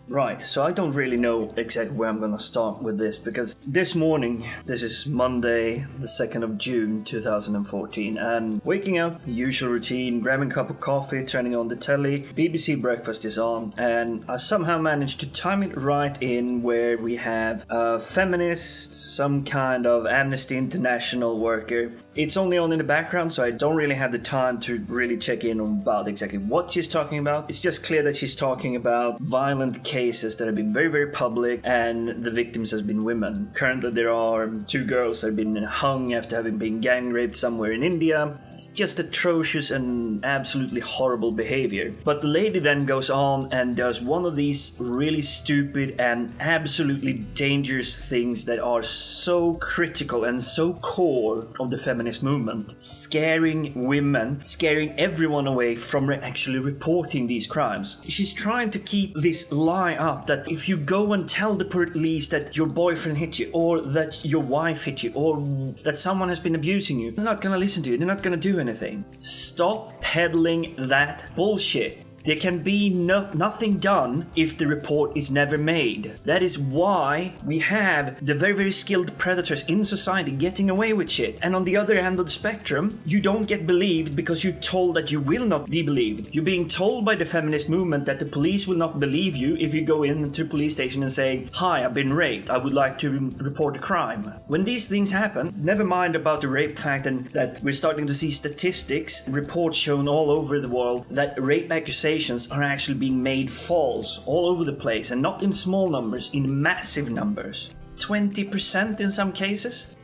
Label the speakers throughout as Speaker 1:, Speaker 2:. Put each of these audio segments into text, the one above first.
Speaker 1: Right, so I don't really know exactly where I'm gonna start with this, because this morning, this is Monday, the 2nd of June 2014, and waking up, usual routine, grabbing a cup of coffee, turning on the telly, BBC Breakfast is on, and I somehow managed to time it right in where we have a feminist, some kind of Amnesty International worker. It's only on in the background, so I don't really have the time to really check in on about exactly what she's talking about. It's just clear that she's talking about violent cases that have been very, very public, and the victims has been women. Currently, there are 2 girls that have been hung after having been gang raped somewhere in India. It's just atrocious and absolutely horrible behavior. But the lady then goes on and does one of these really stupid and absolutely dangerous things that are so critical and so core of the feminist movement. Scaring women, scaring everyone away from actually reporting these crimes. She's trying to keep this lie up that if you go and tell the police that your boyfriend hit you, or that your wife hit you, or that someone has been abusing you, they're not gonna listen to you, they're not gonna do anything. Stop peddling that bullshit. There can be nothing done if the report is never made. That is why we have the very, very skilled predators in society getting away with shit. And on the other end of the spectrum, you don't get believed because you're told that you will not be believed. You're being told by the feminist movement that the police will not believe you if you go into a police station and say, "Hi, I've been raped. I would like to report a crime." When these things happen, never mind about the rape fact and that we're starting to see statistics, reports shown all over the world that rape accusations are actually being made false all over the place, and not in small numbers, in massive numbers. 20% in some cases.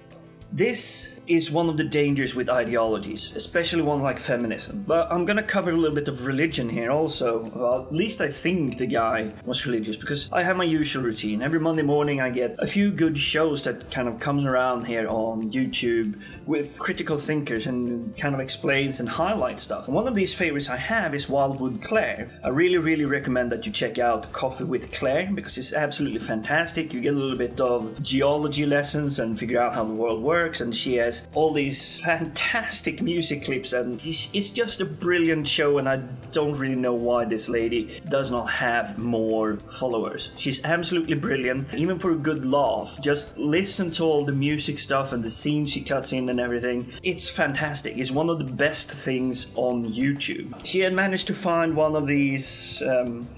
Speaker 1: This is one of the dangers with ideologies, especially one like feminism. But I'm gonna cover a little bit of religion here also. Well, at least I think the guy was religious, because I have my usual routine. Every Monday morning I get a few good shows that kind of comes around here on YouTube with critical thinkers and kind of explains and highlights stuff. And one of these favorites I have is Wildwood Claire. I really, really recommend that you check out Coffee with Claire, because it's absolutely fantastic. You get a little bit of geology lessons and figure out how the world works, and she has all these fantastic music clips, and it's just a brilliant show, and I don't really know why this lady does not have more followers. She's absolutely brilliant, even for a good laugh. Just listen to all the music stuff and the scenes she cuts in and everything. It's fantastic. It's one of the best things on YouTube. She had managed to find one of these,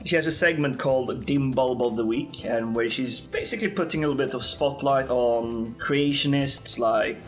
Speaker 1: she has a segment called Dim Bulb of the Week, and where she's basically putting a little bit of spotlight on creationists like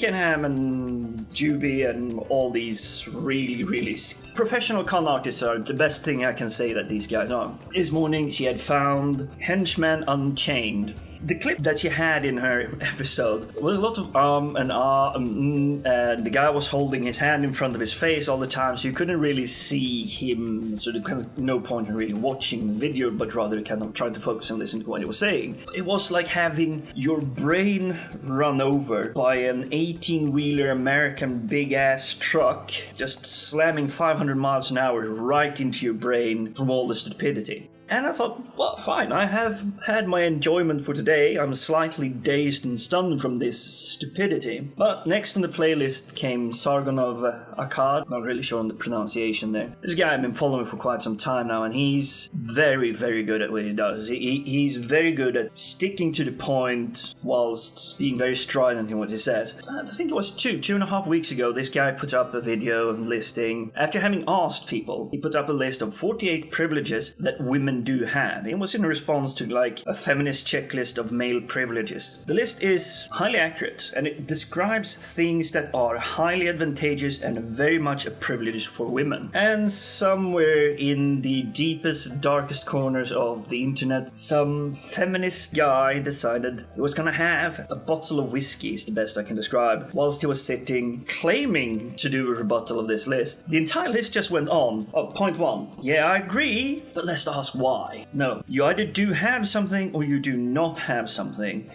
Speaker 1: Ken Ham and Juby and all these really, really professional con artists are the best thing I can say that these guys are. This morning she had found Henchman Unchained. The clip that she had in her episode was a lot of and the guy was holding his hand in front of his face all the time, so you couldn't really see him, so there was no point in really watching the video, but rather kind of trying to focus and listen to what he was saying. It was like having your brain run over by an 18-wheeler American big-ass truck, just slamming 500 miles an hour right into your brain from all the stupidity. And I thought, well, fine, I have had my enjoyment for today. I'm slightly dazed and stunned from this stupidity. But next on the playlist came Sargon of Akkad. Not really sure on the pronunciation there. This guy I've been following for quite some time now, and he's very, very good at what he does. He's very good at sticking to the point whilst being very strident in what he says. I think it was two and a half weeks ago, this guy put up a video listing, after having asked people, he put up a list of 48 privileges that women do have. It was in response to like a feminist checklist of male privileges. The list is highly accurate, and it describes things that are highly advantageous and very much a privilege for women. And somewhere in the deepest, darkest corners of the internet, some feminist guy decided he was gonna have a bottle of whiskey, is the best I can describe, whilst he was sitting, claiming to do a rebuttal of this list. The entire list just went on. Oh, point 1. Yeah, I agree, but let's ask why. No, you either do have something or you do not have something.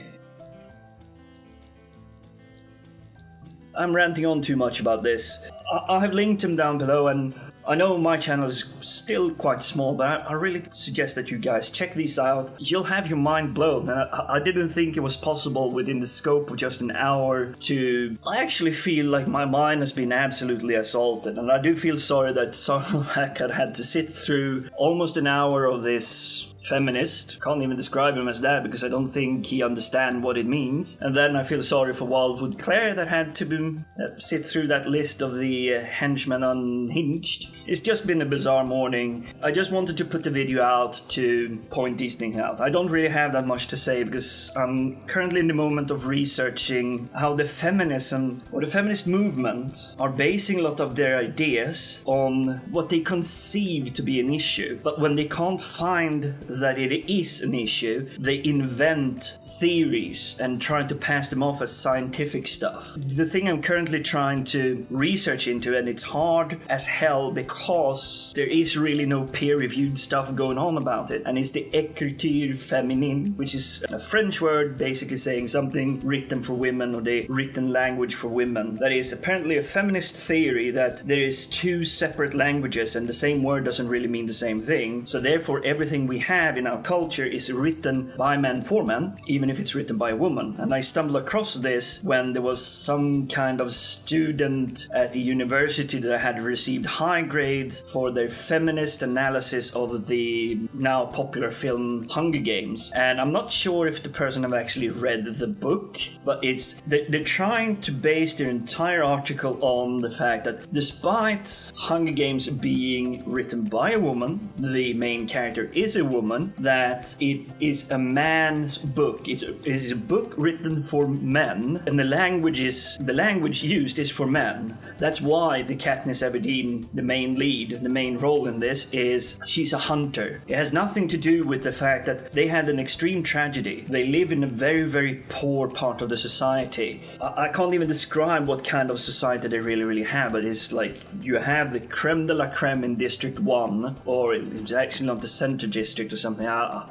Speaker 1: I'm ranting on too much about this. I have linked him down below, and I know my channel is still quite small, but I really suggest that you guys check these out. You'll have your mind blown, and I didn't think it was possible within the scope of just an hour to... I actually feel like my mind has been absolutely assaulted, and I do feel sorry that Sargon of Akkad had to sit through almost an hour of this feminist. Can't even describe him as that because I don't think he understands what it means. And then I feel sorry for Wildwood Claire that had to sit through that list of the henchmen unhinged. It's just been a bizarre morning. I just wanted to put the video out to point these things out. I don't really have that much to say because I'm currently in the moment of researching how the feminism or the feminist movement are basing a lot of their ideas on what they conceive to be an issue. But when they can't find that it is an issue, they invent theories and try to pass them off as scientific stuff. The thing I'm currently trying to research into, and it's hard as hell because there is really no peer-reviewed stuff going on about it, and it's the Ecriture Feminine, which is a French word basically saying something written for women or the written language for women. That is apparently a feminist theory that there is two separate languages and the same word doesn't really mean the same thing. So therefore everything we have in our culture is written by men for men, even if it's written by a woman. And I stumbled across this when there was some kind of student at the university that had received high grades for their feminist analysis of the now popular film Hunger Games. And I'm not sure if the person have actually read the book, but they're trying to base their entire article on the fact that despite Hunger Games being written by a woman, the main character is a woman, that it is a man's book. It is a book written for men, and the language used is for men. That's why the Katniss Everdeen, the main lead, the main role in this, is she's a hunter. It has nothing to do with the fact that they had an extreme tragedy. They live in a very, very poor part of the society. I can't even describe what kind of society they really, really have, but it's like you have the creme de la creme in District 1, or it's actually not the center district or something.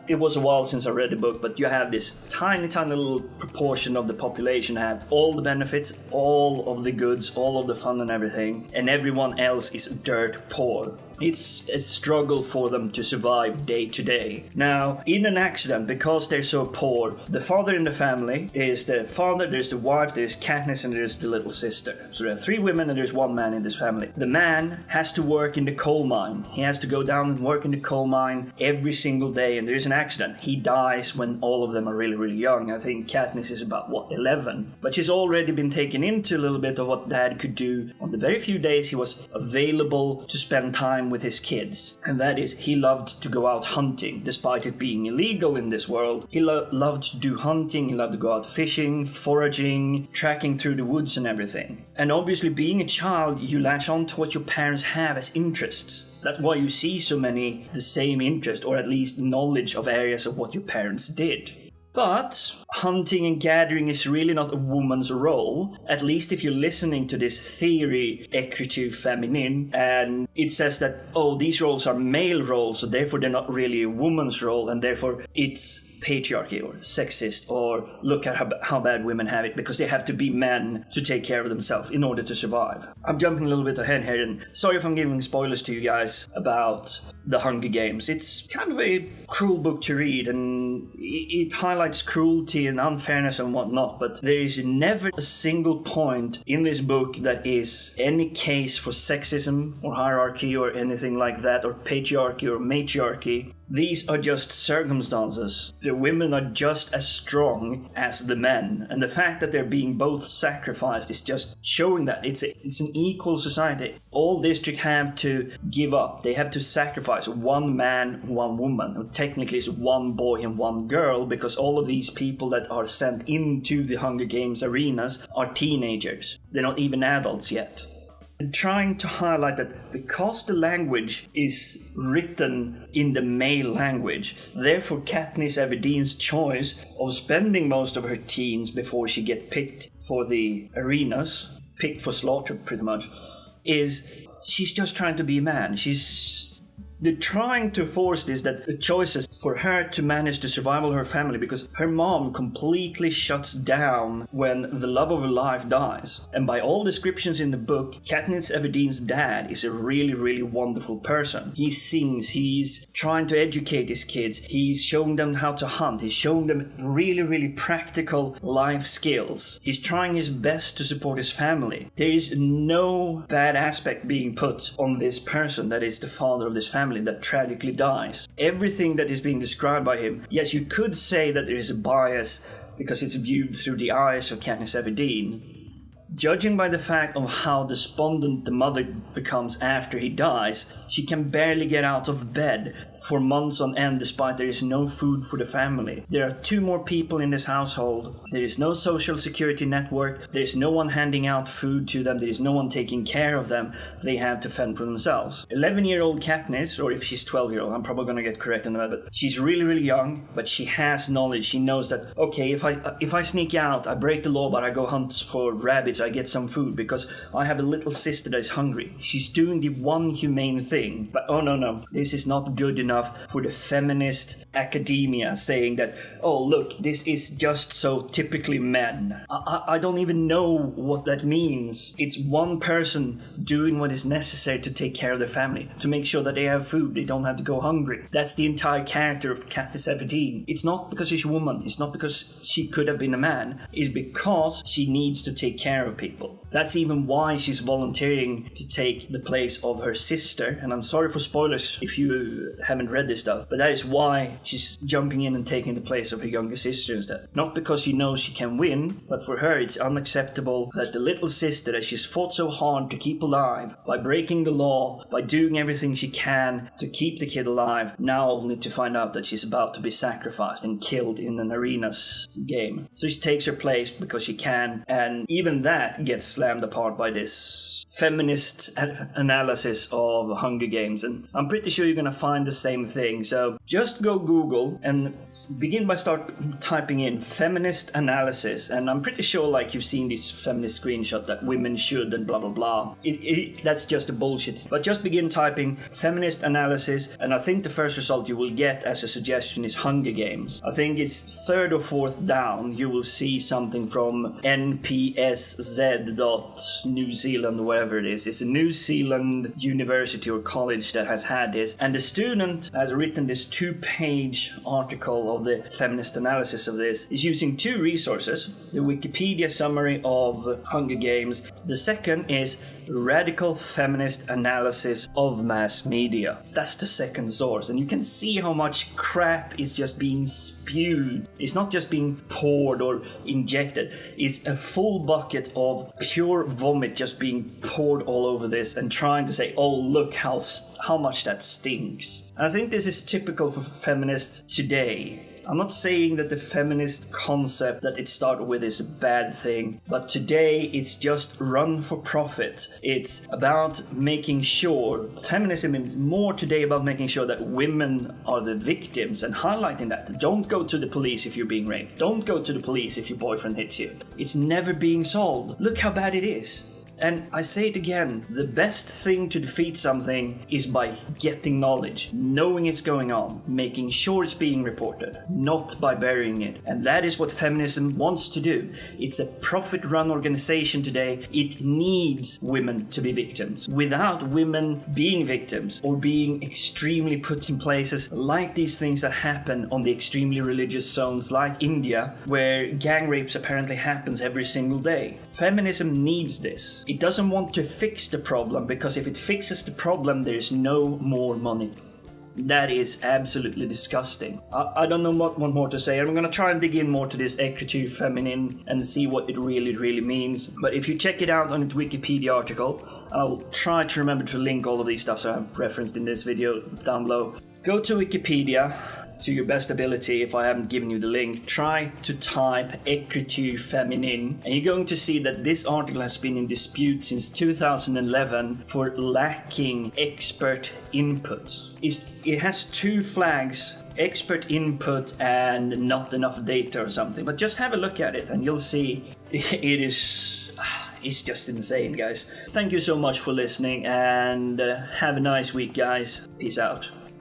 Speaker 1: It was a while since I read the book, but you have this tiny, tiny little proportion of the population have all the benefits, all of the goods, all of the fun and everything, and everyone else is dirt poor. It's a struggle for them to survive day to day. Now, in an accident, because they're so poor, the father in the family is the father, there's the wife, there's Katniss, and there's the little sister. So there are 3 women and there's 1 man in this family. The man has to work in the coal mine. He has to go down and work in the coal mine every single day, and there's an accident. He dies when all of them are really, really young. I think Katniss is about, 11? But she's already been taken into a little bit of what dad could do on the very few days he was available to spend time with his kids. And that is, he loved to go out hunting. Despite it being illegal in this world, he loved to do hunting, he loved to go out fishing, foraging, tracking through the woods and everything. And obviously being a child, you latch on to what your parents have as interests. That's why you see so many the same interest, or at least knowledge of areas of what your parents did. But hunting and gathering is really not a woman's role, at least if you're listening to this theory, Ecriture Feminine, and it says that, these roles are male roles, so therefore they're not really a woman's role, and therefore it's patriarchy or sexist, or look at how bad women have it because they have to be men to take care of themselves in order to survive. I'm jumping a little bit ahead here, and sorry if I'm giving spoilers to you guys about the Hunger Games. It's kind of a cruel book to read, and it highlights cruelty and unfairness and whatnot, but there is never a single point in this book that is any case for sexism or hierarchy or anything like that, or patriarchy or matriarchy. These are just circumstances. The women are just as strong as the men, and the fact that they're being both sacrificed is just showing that it's an equal society. All districts have to give up. They have to sacrifice 1 man, 1 woman. Technically it's 1 boy and 1 girl, because all of these people that are sent into the Hunger Games arenas are teenagers. They're not even adults yet. Trying to highlight that because the language is written in the male language, therefore Katniss Everdeen's choice of spending most of her teens before she gets picked for the arenas, picked for slaughter pretty much, is she's just trying to be a man. They're trying to force this, that the choices for her to manage the survival of her family, because her mom completely shuts down when the love of her life dies. And by all descriptions in the book, Katniss Everdeen's dad is a really, really wonderful person. He sings, he's trying to educate his kids, he's showing them how to hunt, he's showing them really, really practical life skills. He's trying his best to support his family. There is no bad aspect being put on this person that is the father of this family. family that tragically dies. Everything that is being described by him, yes, you could say that there is a bias because it's viewed through the eyes of Katniss Everdeen. Judging by the fact of how despondent the mother becomes after he dies, she can barely get out of bed for months on end despite there is no food for the family. There are 2 more people in this household. There is no social security network. There is no one handing out food to them. There is no one taking care of them. They have to fend for themselves. 11-year-old Katniss, or if she's 12-year-old, I'm probably going to get correct on that, but she's really, really young, but she has knowledge. She knows that, okay, if I sneak out, I break the law, but I go hunt for rabbits, I get some food because I have a little sister that is hungry. She's doing the one humane thing. But oh no, this is not good enough for the feminist academia saying that, oh look, this is just so typically men. I don't even know what that means. It's one person doing what is necessary to take care of their family, to make sure that they have food, they don't have to go hungry. That's the entire character of Katniss Everdeen. It's not because she's a woman, it's not because she could have been a man, it's because she needs to take care of people. That's even why she's volunteering to take the place of her sister, and I'm sorry for spoilers if you haven't read this stuff, but that is why she's jumping in and taking the place of her younger sister instead. Not because she knows she can win, but for her it's unacceptable that the little sister that she's fought so hard to keep alive, by breaking the law, by doing everything she can to keep the kid alive, now only to find out that she's about to be sacrificed and killed in an arenas game. So she takes her place because she can, and even that gets slammed apart by this feminist analysis of Hunger Games, and I'm pretty sure you're gonna find the same thing. So just go Google and begin by start typing in feminist analysis, and I'm pretty sure like you've seen this feminist screenshot that women should and blah blah blah. That's just a bullshit. But just begin typing feminist analysis, and I think the first result you will get as a suggestion is Hunger Games. I think it's 3rd or 4th down you will see something from NPSZ.New Zealand, wherever it is. It's a New Zealand university or college that has had this, and the student has written this 2-page article of the feminist analysis of this. Is using 2 resources: the Wikipedia summary of Hunger Games. The second is Radical Feminist Analysis of Mass Media. That's the second source, and you can see how much crap is just being spewed. It's not just being poured or injected, it's a full bucket of pure vomit just being poured all over this and trying to say, oh look how much that stinks. And I think this is typical for feminists today. I'm not saying that the feminist concept that it started with is a bad thing, but today it's just run for profit. It's about making sure, feminism is more today about making sure that women are the victims and highlighting that. Don't go to the police if you're being raped. Don't go to the police if your boyfriend hits you. It's never being solved. Look how bad it is. And I say it again, the best thing to defeat something is by getting knowledge, knowing it's going on, making sure it's being reported, not by burying it. And that is what feminism wants to do. It's a profit-run organization today. It needs women to be victims. Without women being victims or being extremely put in places like these things that happen on the extremely religious zones like India, where gang rapes apparently happens every single day. Feminism needs this. It doesn't want to fix the problem, because if it fixes the problem, there's no more money. That is absolutely disgusting. I don't know what more to say. I'm going to try and dig in more to this Ecriture Feminine and see what it really means. But if you check it out on its Wikipedia article, I'll try to remember to link all of these stuff that I've referenced in this video down below. Go to Wikipedia to your best ability. If I haven't given you the link, try to type Ecriture Feminine, and you're going to see that this article has been in dispute since 2011 for lacking expert input. It has 2 flags: expert input and not enough data or something. But just have a look at it and you'll see it's just insane, guys. Thank you so much for listening, and have a nice week, guys. Peace out.